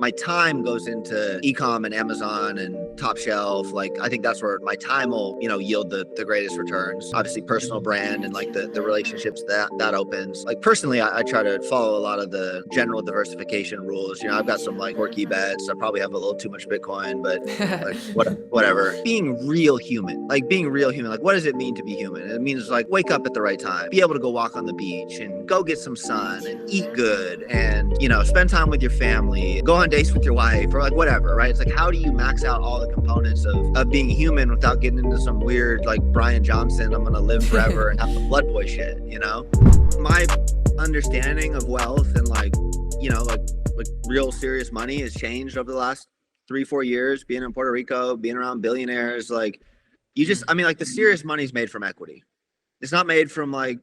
my time goes into e-com and Amazon and top shelf. Like, I think that's where my time will, yield the greatest returns. Obviously personal brand and like the relationships that opens. Like personally, I try to follow a lot of the general diversification rules. I've got some like quirky bets. I probably have a little too much Bitcoin, but like whatever. Being real human, like what does it mean to be human? It means like wake up at the right time, be able to go walk on the beach and go get some sun and eat good and, spend time with your family, go on dates with your wife or like whatever, right? It's like, how do you max out all the components of being human without getting into some weird, like Brian Johnson, I'm going to live forever and have the blood boy shit, My understanding of wealth and like real serious money has changed over the last 3-4 years, being in Puerto Rico, being around billionaires. Like the serious money's made from equity. It's not made from like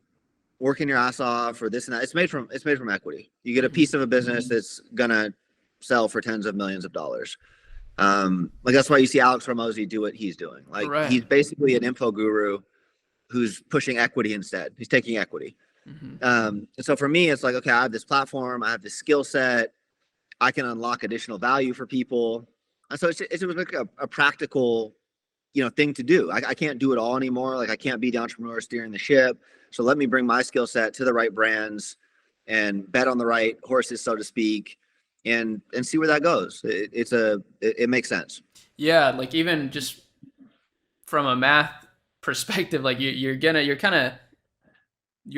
working your ass off or this and that. It's made from equity. You get a piece of a business that's gonna sell for tens of millions of dollars. Like that's why you see Alex Hormozi do what he's doing. Like right. He's basically an info guru who's pushing equity instead. He's taking equity. And so for me, it's like, okay, I have this platform, I have this skill set, I can unlock additional value for people. And so it was like a practical, thing to do. I can't do it all anymore. Like I can't be the entrepreneur steering the ship. So let me bring my skill set to the right brands and bet on the right horses, so to speak, and see where that goes. It makes sense. Yeah, like even just from a math perspective, like you're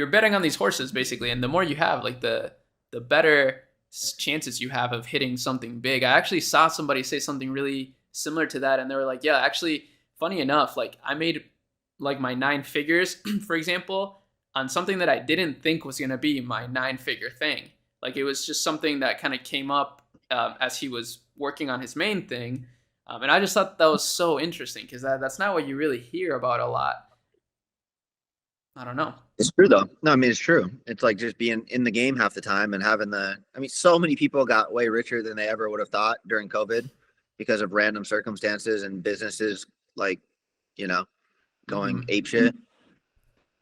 betting on these horses basically, and the more you have, like the better chances you have of hitting something big. I actually saw somebody say something really similar to that, and they were like, yeah, actually, funny enough, like I made like my 9 figures, for example, on something that I didn't think was going to be my 9-figure thing. Like it was just something that kind of came up as he was working on his main thing. And I just thought that was so interesting because that's not what you really hear about a lot. I don't know. It's true though. No, I mean, it's true. It's like just being in the game half the time and having so many people got way richer than they ever would have thought during COVID because of random circumstances and businesses like, going apeshit.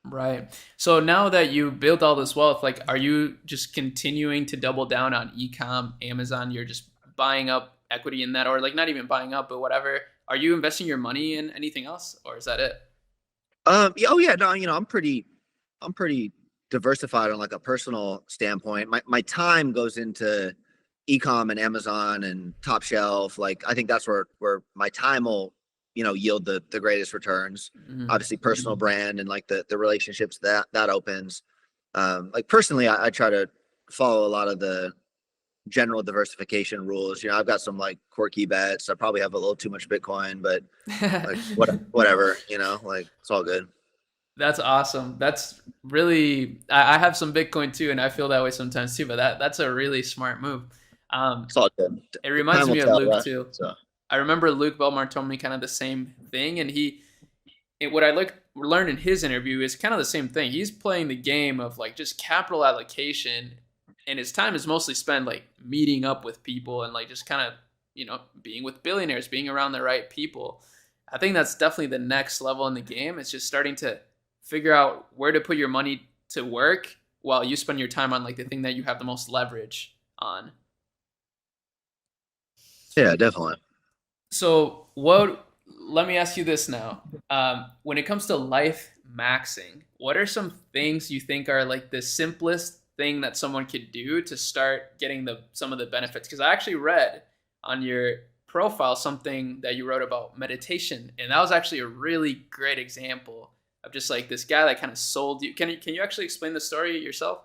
Right. So now that you built all this wealth, like, are you just continuing to double down on e-com, Amazon? You're just buying up equity in that, or like not even buying up, but whatever. Are you investing your money in anything else, or is that it? Oh yeah, no, I'm pretty diversified on like a personal standpoint. My time goes into e-com and Amazon and top shelf. Like I think that's where my time will yield the greatest returns. Obviously personal brand and like the relationships that opens. Like personally, I try to follow a lot of the general diversification rules. I've got some like quirky bets. I probably have a little too much Bitcoin, but like whatever, like it's all good. That's awesome. That's really, I have some Bitcoin too, and I feel that way sometimes too, but that's a really smart move. It's all good. It reminds me of Luke too. So. I remember Luke Belmar told me kind of the same thing, and what I learned in his interview is kind of the same thing. He's playing the game of like just capital allocation, and his time is mostly spent like meeting up with people and like just kind of being with billionaires, being around the right people. I think that's definitely the next level in the game. It's just starting to figure out where to put your money to work while you spend your time on like the thing that you have the most leverage on. Yeah, definitely. So let me ask you this now. When it comes to life maxing, what are some things you think are like the simplest thing that someone could do to start getting some of the benefits? Because I actually read on your profile something that you wrote about meditation, and that was actually a really great example of just like this guy that kind of sold you. Can you actually explain the story yourself?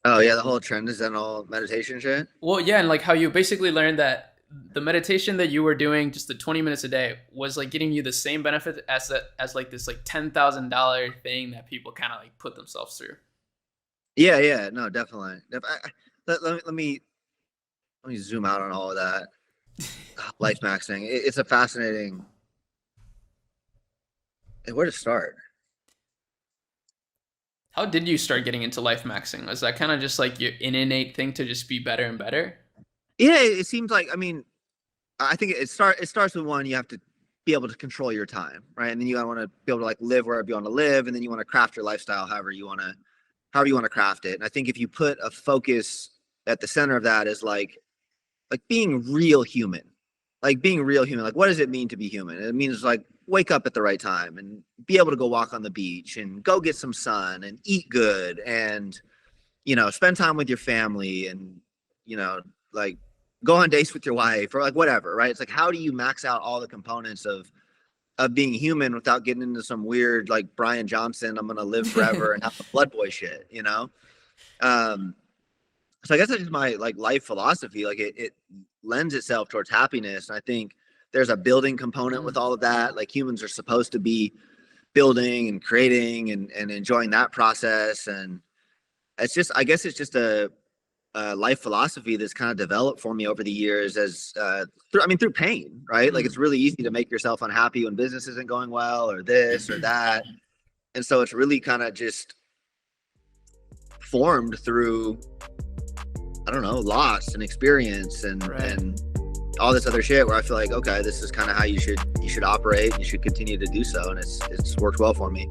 Oh yeah, the whole transcendental meditation shit. Well, yeah, and like how you basically learned that the meditation that you were doing, just the 20 minutes a day, was like getting you the same benefit as like this like $10,000 thing that people kind of like put themselves through. Yeah, no, definitely. Let me zoom out on all of that. Life maxing. It's a fascinating. Where to start? How did you start getting into life maxing? Was that kind of just like your innate thing to just be better and better? Yeah, it seems like, I think it starts with one, you have to be able to control your time, right? And then you want to be able to like live wherever you want to live, and then you want to craft your lifestyle however you want to craft it. And I think if you put a focus at the center of that is like like being real human, like being real human. Like, what does it mean to be human? It means like wake up at the right time and be able to go walk on the beach and go get some sun and eat good and, you know, spend time with your family and, you know, like go on dates with your wife or like whatever, right? It's like, how do you max out all the components of being human without getting into some weird, like Brian Johnson, I'm going to live forever and have the blood boy shit, you know? Um, so I guess that's just my like life philosophy. Like it lends itself towards happiness. And I think there's a building component with all of that. Like humans are supposed to be building and creating and enjoying that process. And it's just, I guess it's just a life philosophy that's kind of developed for me over the years as through pain, right? Like it's really easy to make yourself unhappy when business isn't going well or this or that. And so it's really kind of just formed through, I don't know, loss and experience and all this other shit where I feel like, okay, this is kind of how you should operate. You should continue to do so. And it's worked well for me.